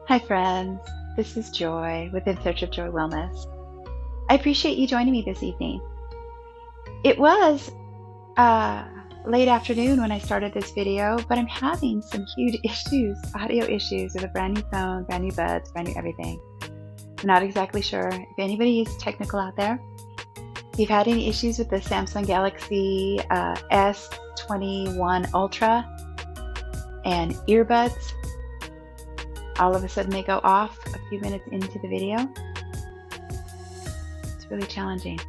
Hi friends, this is Joy with In Search of Joy Wellness. I appreciate you joining me this evening. It was late afternoon when I started this video, but I'm having some huge issues, audio issues with a brand new phone, brand new buds, brand new everything. I'm not exactly sure if anybody is technical out there. If you've had any issues with the Samsung Galaxy S21 Ultra and earbuds, all of a sudden they go off a few minutes into the video. It's really challenging.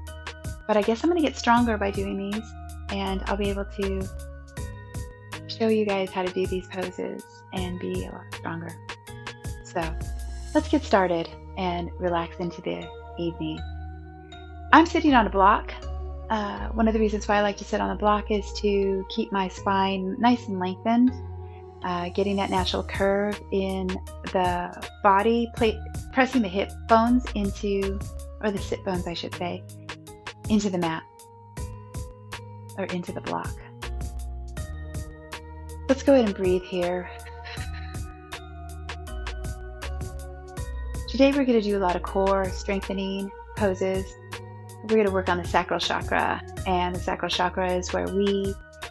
But I guess I'm going to get stronger by doing these, and I'll be able to show you guys how to do these poses and be a lot stronger. So let's get started and relax into the evening. I'm sitting on a block. One of the reasons why I like to sit on a block is to keep my spine nice and lengthened. Getting that natural curve in the body, pressing the hip bones into, or the sit bones I should say, into the mat or into the block. Let's go ahead and breathe here. Today we're going to do a lot of core strengthening poses. We're going to work on the sacral chakra, and the sacral chakra is where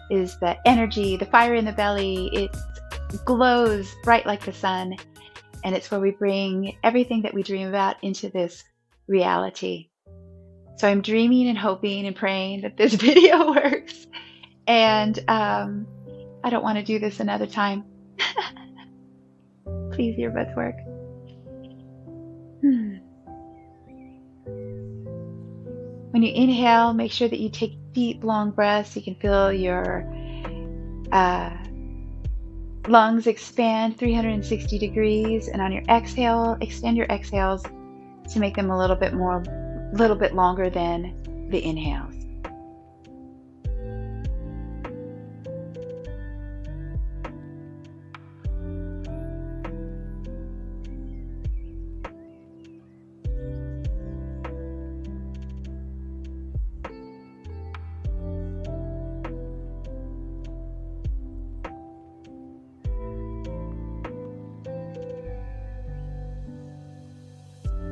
is the energy, the fire in the belly. It glows bright like the sun, and it's where we bring everything that we dream about into this reality. So I'm dreaming and hoping and praying that this video works, and I don't want to do this another time. Please, earbuds work. When you inhale, make sure that you take deep, long breaths. You can feel your lungs expand 360 degrees, and on your exhale, extend your exhales to make them a little bit longer than the inhales.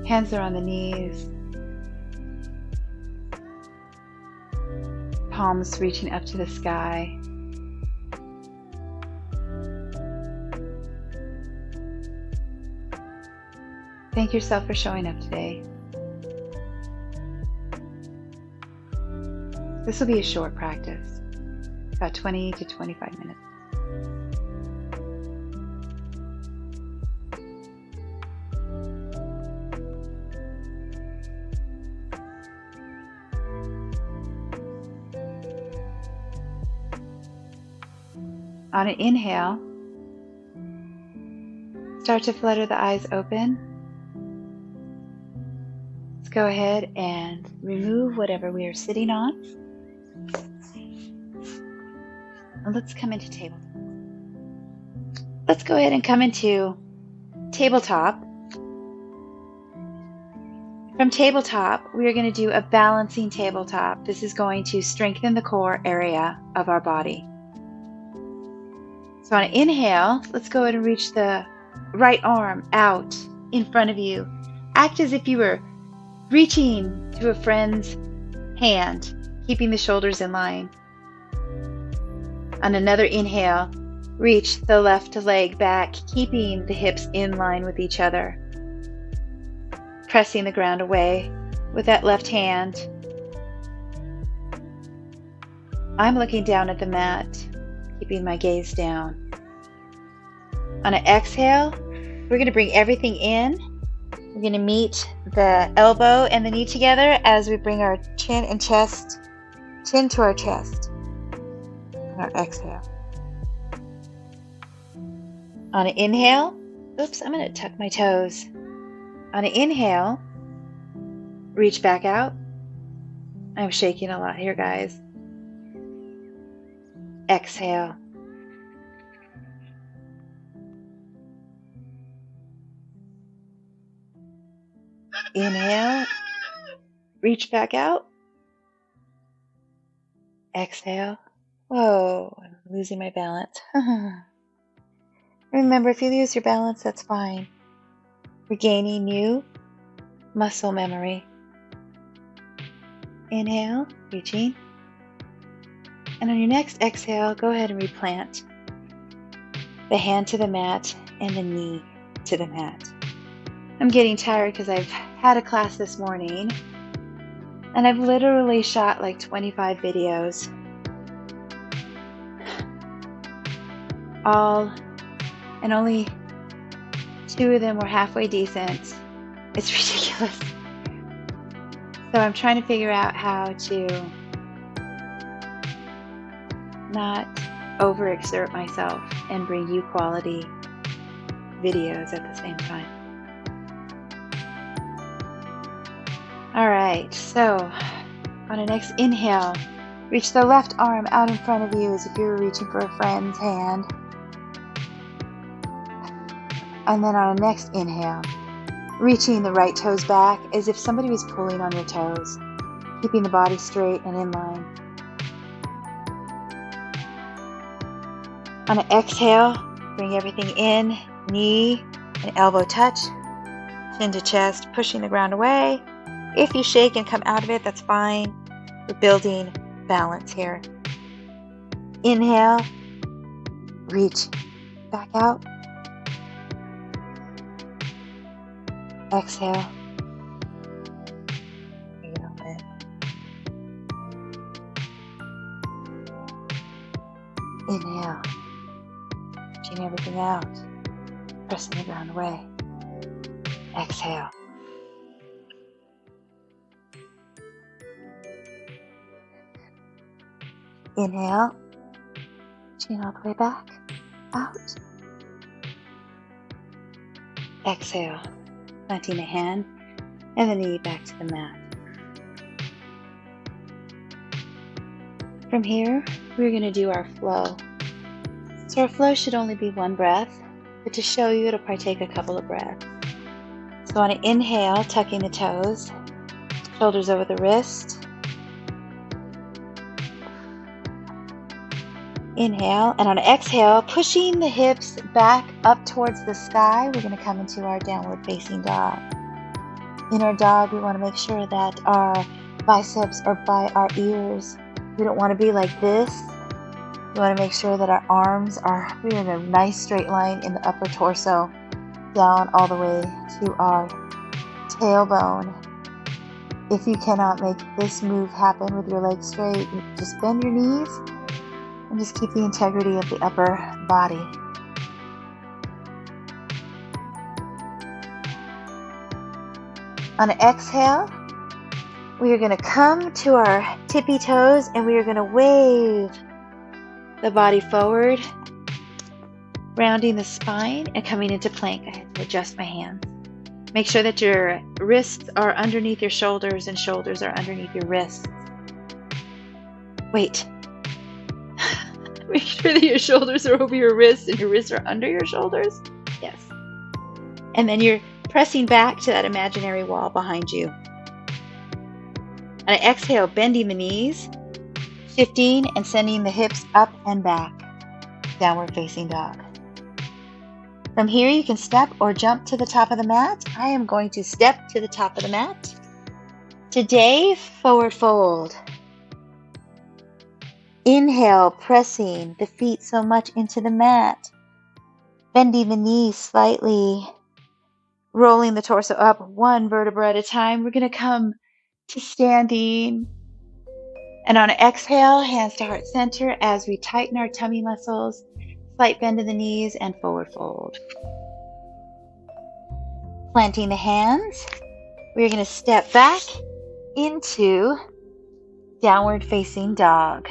Hands are on the knees, palms reaching up to the sky. Thank yourself for showing up today. This will be a short practice, about 20 to 25 minutes. On an inhale, start to flutter the eyes open. Let's go ahead and remove whatever we are sitting on. And let's come into tabletop. Let's go ahead and come into tabletop. From tabletop, we are going to do a balancing tabletop. This is going to strengthen the core area of our body. So on an inhale, let's go ahead and reach the right arm out in front of you. Act as if you were reaching to a friend's hand, keeping the shoulders in line. On another inhale, reach the left leg back, keeping the hips in line with each other. Pressing the ground away with that left hand. I'm looking down at the mat, keeping my gaze down. On an exhale, we're going to bring everything in. We're going to meet the elbow and the knee together as we bring our chin to our chest. On our exhale. On an inhale, I'm going to tuck my toes. On an inhale, reach back out. I'm shaking a lot here, guys. Exhale. Inhale, reach back out. Exhale. Whoa, I'm losing my balance. Remember, if you lose your balance, that's fine. regaining new muscle memory. Inhale, reaching. And on your next exhale, go ahead and replant the hand to the mat and the knee to the mat. I'm getting tired because I've had a class this morning and I've literally shot like 25 videos. And only 2 of them were halfway decent. It's ridiculous. So I'm trying to figure out how to not overexert myself and bring you quality videos at the same time. All right, so on a next inhale, reach the left arm out in front of you as if you were reaching for a friend's hand. And then on a next inhale, reaching the right toes back as if somebody was pulling on your toes, keeping the body straight and in line. On an exhale, bring everything in, knee and elbow touch, chin to chest, pushing the ground away. If you shake and come out of it, that's fine. We're building balance here. Inhale, reach back out. Exhale. Bring it on in. Inhale. Reaching everything out. Pressing the ground away. Exhale. Inhale. Reaching all the way back. Out. Exhale. Planting the hand and the knee back to the mat. From here, we're going to do our flow. So our flow should only be 1 breath, but to show you, it'll partake a couple of breaths. So on an inhale, tucking the toes, shoulders over the wrist. Inhale, and on an exhale, pushing the hips back up towards the sky, we're going to come into our downward facing dog. In our dog, we want to make sure that our biceps are by our ears. We don't want to be like this. We want to make sure that our arms are we're in a nice straight line in the upper torso, down all the way to our tailbone. If you cannot make this move happen with your legs straight, just bend your knees and just keep the integrity of the upper body. On an exhale, we are going to come to our tippy toes and we are going to wave the body forward, rounding the spine and coming into plank. I have to adjust my hands. Make sure that your wrists are underneath your shoulders and shoulders are underneath your wrists. Wait. Make sure that your shoulders are over your wrists and your wrists are under your shoulders. Yes. And then you're pressing back to that imaginary wall behind you. And I exhale, bending the knees, shifting and sending the hips up and back. Downward facing dog. From here, you can step or jump to the top of the mat. I am going to step to the top of the mat. Today, forward fold. Inhale, pressing the feet so much into the mat. Bending the knees slightly. Rolling the torso up 1 vertebra at a time. We're going to come to standing. And on an exhale, hands to heart center as we tighten our tummy muscles. Slight bend of the knees and forward fold. Planting the hands, we're going to step back into downward facing dog.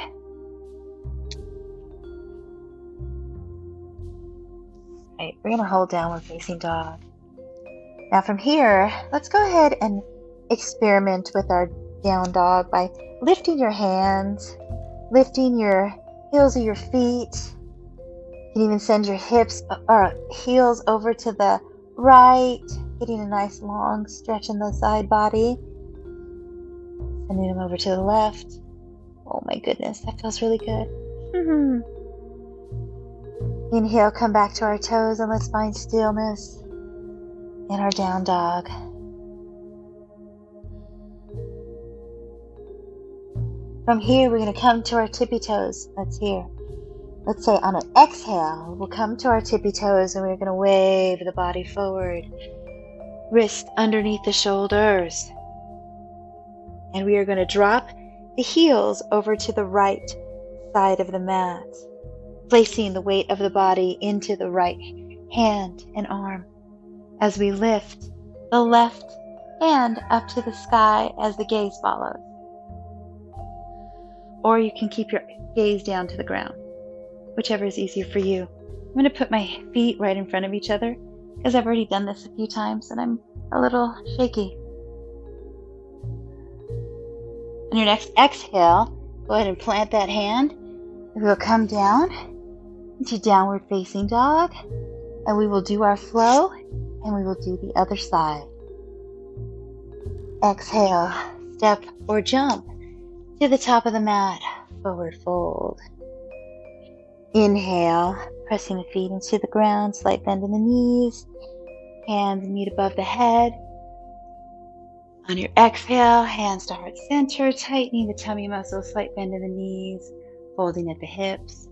Right, we're going to hold downward facing dog. Now from here, let's go ahead and experiment with our down dog by lifting your hands, lifting your heels of your feet. You can even send your hips or heels over to the right, getting a nice long stretch in the side body. Sending them over to the left. Oh my goodness, that feels really good. Inhale, come back to our toes and let's find stillness. in our down dog. From here, we're going to come to our tippy toes. Let's say on an exhale, we'll come to our tippy toes and we're going to wave the body forward. Wrist underneath the shoulders. And we are going to drop the heels over to the right side of the mat, placing the weight of the body into the right hand and arm as we lift the left hand up to the sky as the gaze follows. Or you can keep your gaze down to the ground, whichever is easier for you. I'm going to put my feet right in front of each other because I've already done this a few times and I'm a little shaky. On your next exhale, go ahead and plant that hand. And we'll come down into downward facing dog, and we will do our flow, and we will do the other side. Exhale, step or jump to the top of the mat, forward fold. Inhale, pressing the feet into the ground, slight bend in the knees, hands meet above the head. On your exhale, hands to heart center, tightening the tummy muscles, slight bend in the knees, folding at the hips,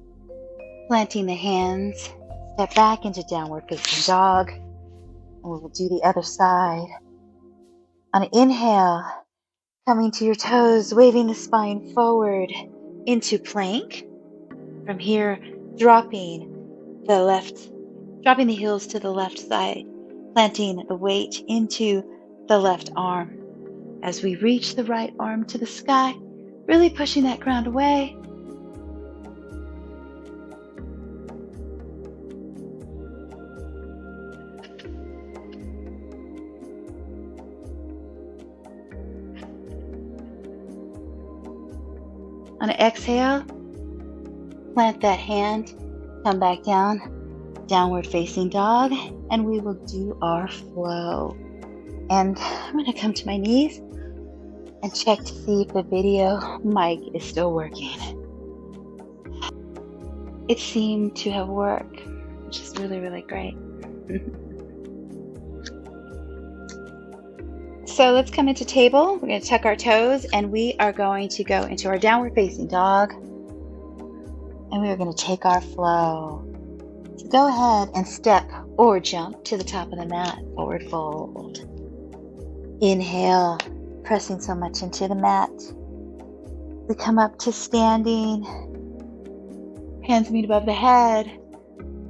planting the hands, step back into downward facing dog, and we will do the other side. On an inhale, coming to your toes, waving the spine forward into plank. From here, dropping the heels to the left side, planting the weight into the left arm. As we reach the right arm to the sky, really pushing that ground away. On an exhale, plant that hand, come back down, downward facing dog, and we will do our flow. And I'm going to come to my knees and check to see if the video mic is still working. It seemed to have worked, which is really, really great. So let's come into table. We're going to tuck our toes and we are going to go into our downward facing dog. And we are going to take our flow. So go ahead and step or jump to the top of the mat, forward fold. Inhale, pressing so much into the mat. We come up to standing, hands meet above the head.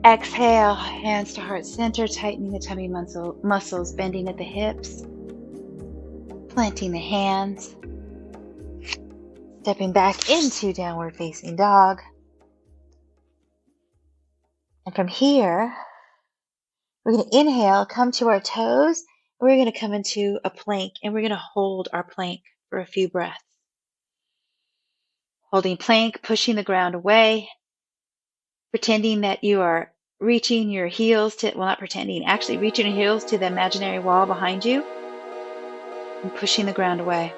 Exhale, hands to heart center, tightening the tummy muscles, bending at the hips. Planting the hands, stepping back into downward facing dog. And from here, we're going to inhale, come to our toes, and we're going to come into a plank, and we're going to hold our plank for a few breaths. Holding plank, pushing the ground away, pretending that you are reaching your heels to, well, not pretending, actually reaching your heels to the imaginary wall behind you, and pushing the ground away.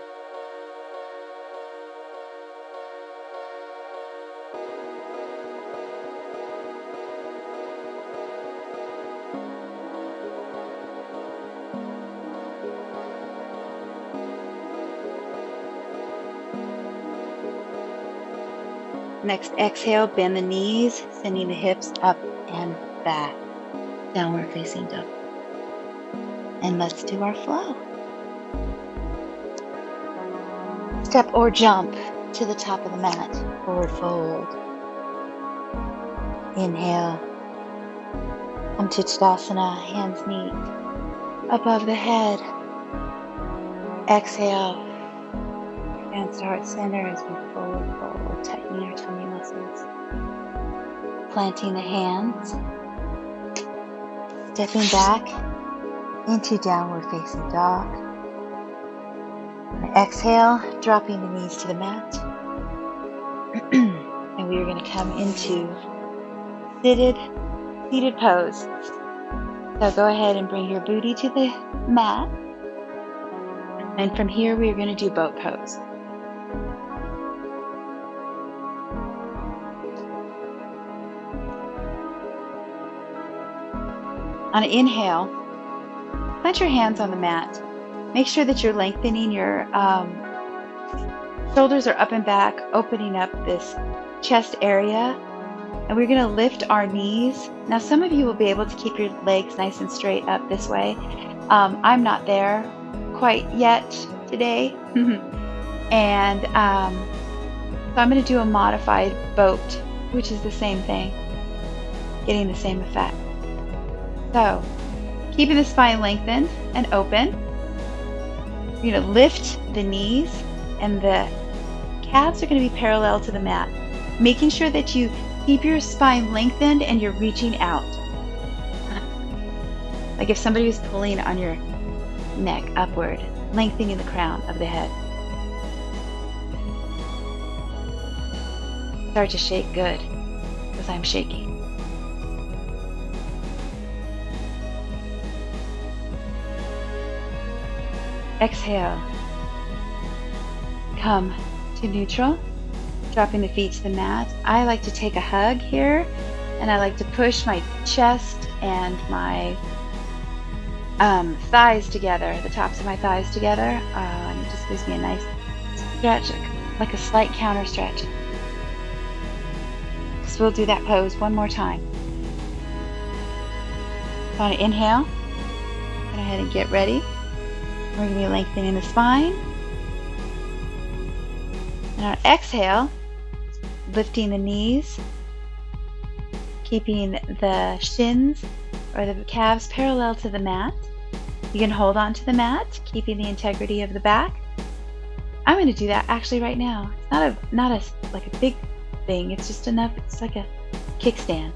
Next exhale, bend the knees, sending the hips up and back, downward facing dog. And let's do our flow. Step or jump to the top of the mat, forward fold. Inhale, come to Tadasana, hands meet above the head. Exhale, hands to heart center as we forward fold, tightening our tummy muscles. Planting the hands, stepping back into downward facing dog. Exhale, dropping the knees to the mat. And we are going to come into seated pose. So go ahead and bring your booty to the mat. And from here, we are going to do boat pose. On an inhale, plant your hands on the mat. Make sure that you're lengthening your shoulders are up and back, opening up this chest area. And we're going to lift our knees. Now, some of you will be able to keep your legs nice and straight up this way. I'm not there quite yet today. And so I'm going to do a modified boat, which is the same thing, getting the same effect. So, keeping the spine lengthened and open, you're going to lift the knees, and the calves are going to be parallel to the mat, making sure that you keep your spine lengthened and you're reaching out. Like if somebody was pulling on your neck upward, lengthening the crown of the head. Start to shake good, because I'm shaking. Exhale. Come to neutral, dropping the feet to the mat. I like to take a hug here, and I like to push my chest and my thighs together, the tops of my thighs together. And it just gives me a nice stretch, like a slight counter stretch. So we'll do that pose one more time. So on an inhale, go ahead and get ready. We're going to be lengthening the spine. And on exhale, lifting the knees, keeping the shins or the calves parallel to the mat. You can hold on to the mat, keeping the integrity of the back. I'm going to do that actually right now. It's not a like a big thing. It's just enough. It's like a kickstand.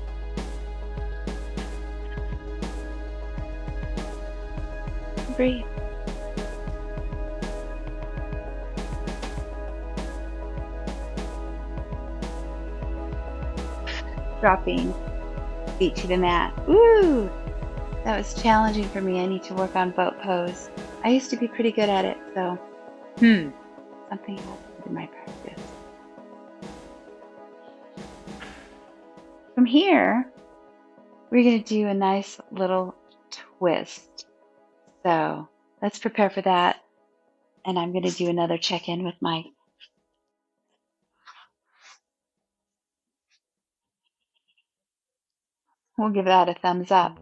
Breathe. Dropping feet to the mat. Ooh, that was challenging for me. I need to work on boat pose. I used to be pretty good at it, so something happened in my practice. From here, we're going to do a nice little twist. So let's prepare for that. And I'm going to do another check-in with my We'll give that a thumbs up.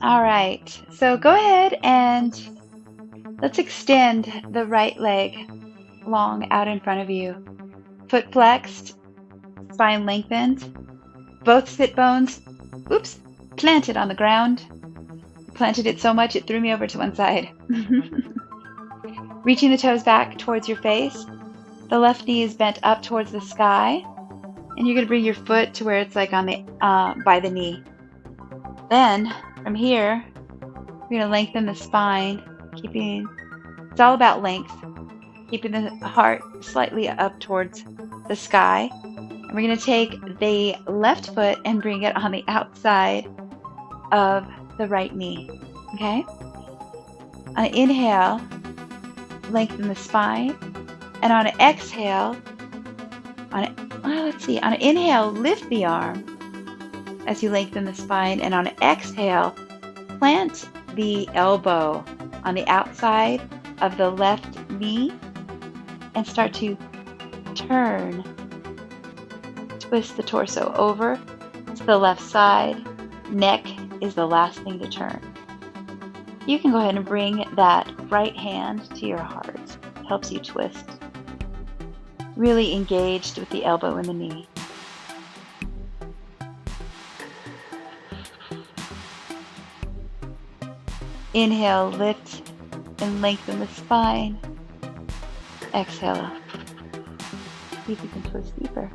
All right, so go ahead and let's extend the right leg long out in front of you. Foot flexed, spine lengthened, both sit bones, planted on the ground. Planted it so much it threw me over to one side. Reaching the toes back towards your face. The left knee is bent up towards the sky. And you're going to bring your foot to where it's like on the by the knee. Then, from here, we're going to lengthen the spine, it's all about length, keeping the heart slightly up towards the sky. And we're going to take the left foot and bring it on the outside of the right knee. Okay? On an inhale, lengthen the spine. And on an exhale, on an inhale, lift the arm as you lengthen the spine, and on an exhale, plant the elbow on the outside of the left knee and start to twist the torso over to the left side. Neck is the last thing to turn. You can go ahead and bring that right hand to your heart. It helps you twist. Really engaged with the elbow and the knee. Inhale, lift and lengthen the spine. Exhale up. See if you can twist deeper.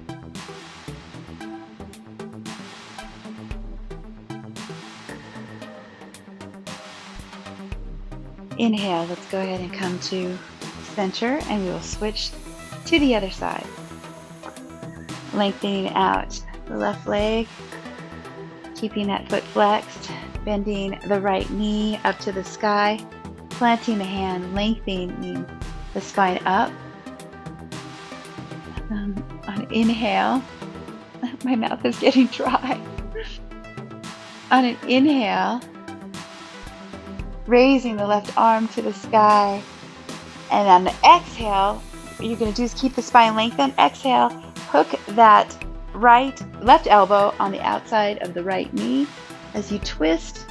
Inhale, let's go ahead and come to center, and we will switch to the other side. Lengthening out the left leg, keeping that foot flexed, bending the right knee up to the sky, planting the hand, lengthening the spine up. On an inhale, my mouth is getting dry. On an inhale, raising the left arm to the sky. And on the exhale, what you're going to do is keep the spine lengthened. Exhale, hook that left elbow on the outside of the right knee as you twist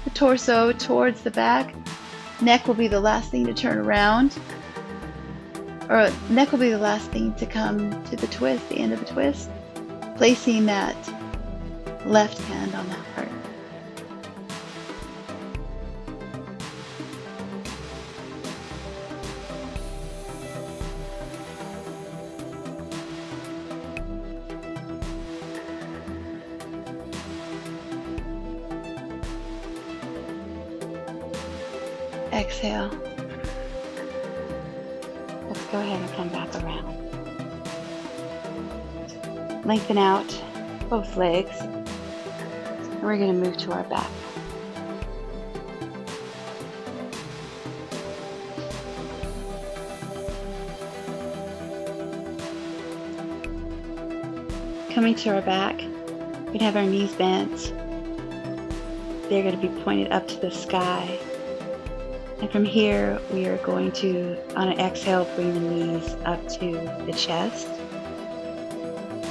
the torso towards the back. Neck will be the last thing to turn around, or neck will be the last thing to come to the twist, the end of the twist, placing that left hand on the heart. Exhale. Let's go ahead and come back around. Lengthen out both legs. And we're going to move to our back. Coming to our back, we have our knees bent. They're going to be pointed up to the sky. And from here, we are going to, on an exhale, bring the knees up to the chest.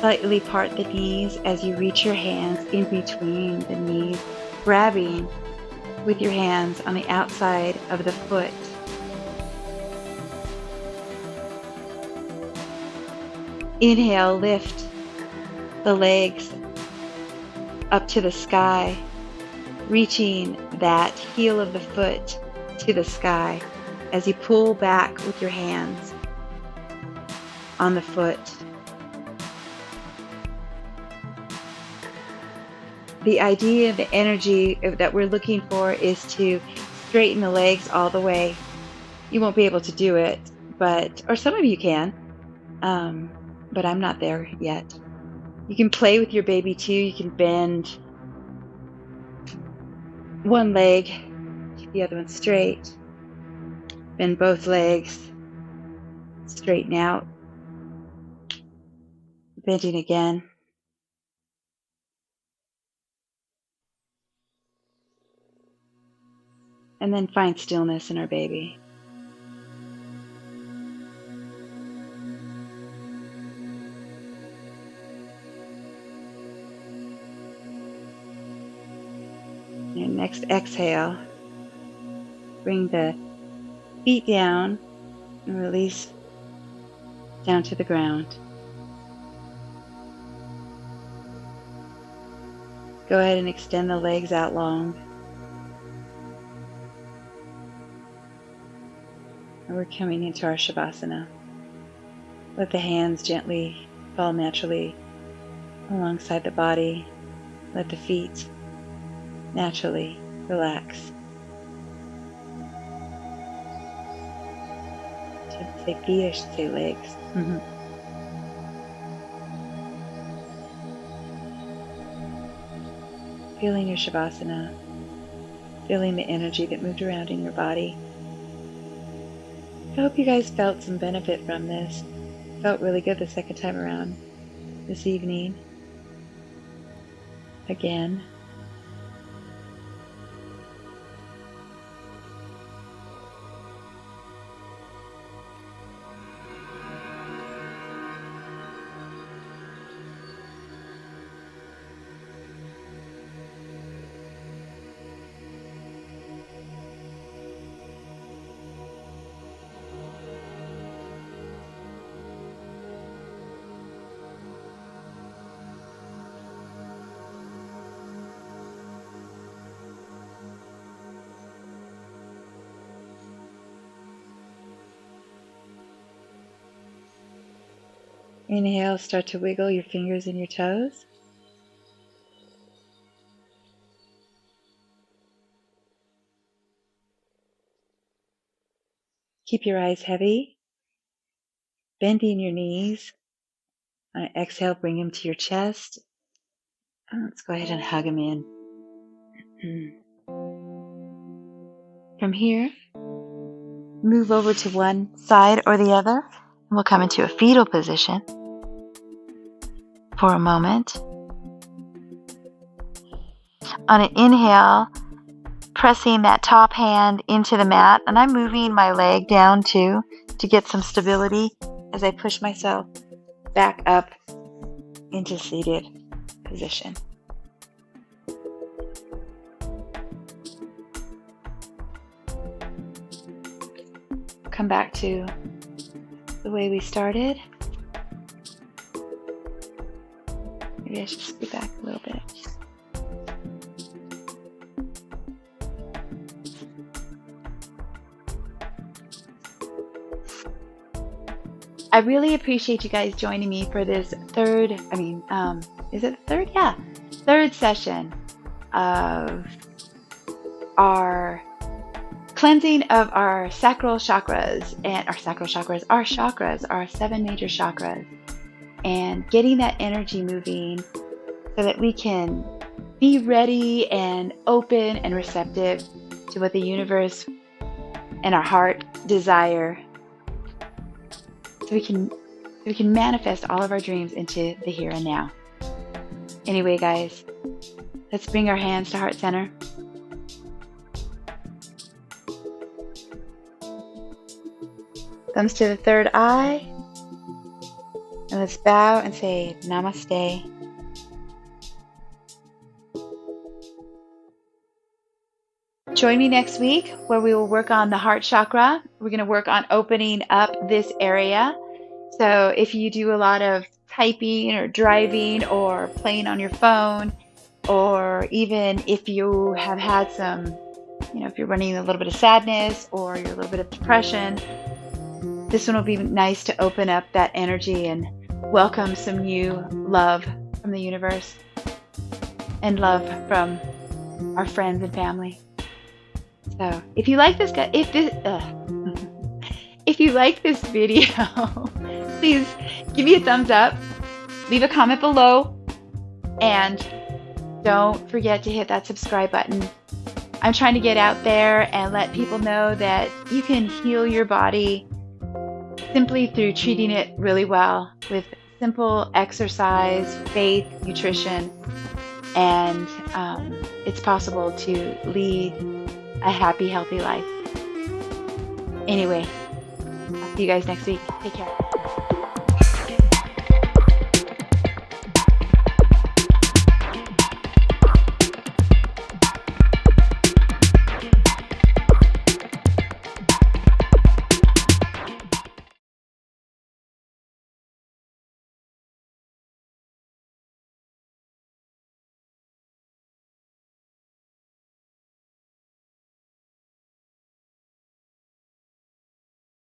Slightly part the knees as you reach your hands in between the knees, grabbing with your hands on the outside of the foot. Inhale, lift the legs up to the sky, reaching that heel of the foot to the sky as you pull back with your hands on the foot. The idea, the energy that we're looking for is to straighten the legs all the way. You won't be able to do it, or some of you can, but I'm not there yet. You can play with your baby too. You can bend one leg, keep the other one straight. Bend both legs, straighten out, bending again. And then find stillness in our baby. And next exhale, bring the feet down and release down to the ground. Go ahead and extend the legs out long. And we're coming into our Savasana. Let the hands gently fall naturally alongside the body. Let the feet naturally relax. I shouldn't say feet, I should say legs. Feeling your Savasana, feeling the energy that moved around in your body. I hope you guys felt some benefit from this. Felt really good the second time around this evening. Again. Inhale, start to wiggle your fingers and your toes. Keep your eyes heavy, bending your knees. On an exhale, bring them to your chest. Let's go ahead and hug them in. From here, move over to one side or the other, and we'll come into a fetal position for a moment. On an inhale, pressing that top hand into the mat, and I'm moving my leg down too to get some stability as I push myself back up into seated position. Come back to the way we started. Maybe I should scoot back a little bit. I really appreciate you guys joining me for this third session of our cleansing of our sacral chakras, our 7 major chakras, and getting that energy moving so that we can be ready and open and receptive to what the universe and our heart desire, so we can manifest all of our dreams into the here and now. Anyway, guys, let's bring our hands to heart center. Thumbs to the third eye. And let's bow and say namaste. Join me next week where we will work on the heart chakra. We're going to work on opening up this area. So if you do a lot of typing or driving or playing on your phone, or even if you have had some, if you're running a little bit of sadness or you're a little bit of depression, this one will be nice to open up that energy and welcome some new love from the universe and love from our friends and family. So if you like this if you like this video, please give me a thumbs up, leave a comment below, and don't forget to hit that subscribe button. I'm trying to get out there and let people know that you can heal your body simply through treating it really well with simple exercise, faith, nutrition, and it's possible to lead a happy, healthy life. Anyway, I'll see you guys next week. Take care.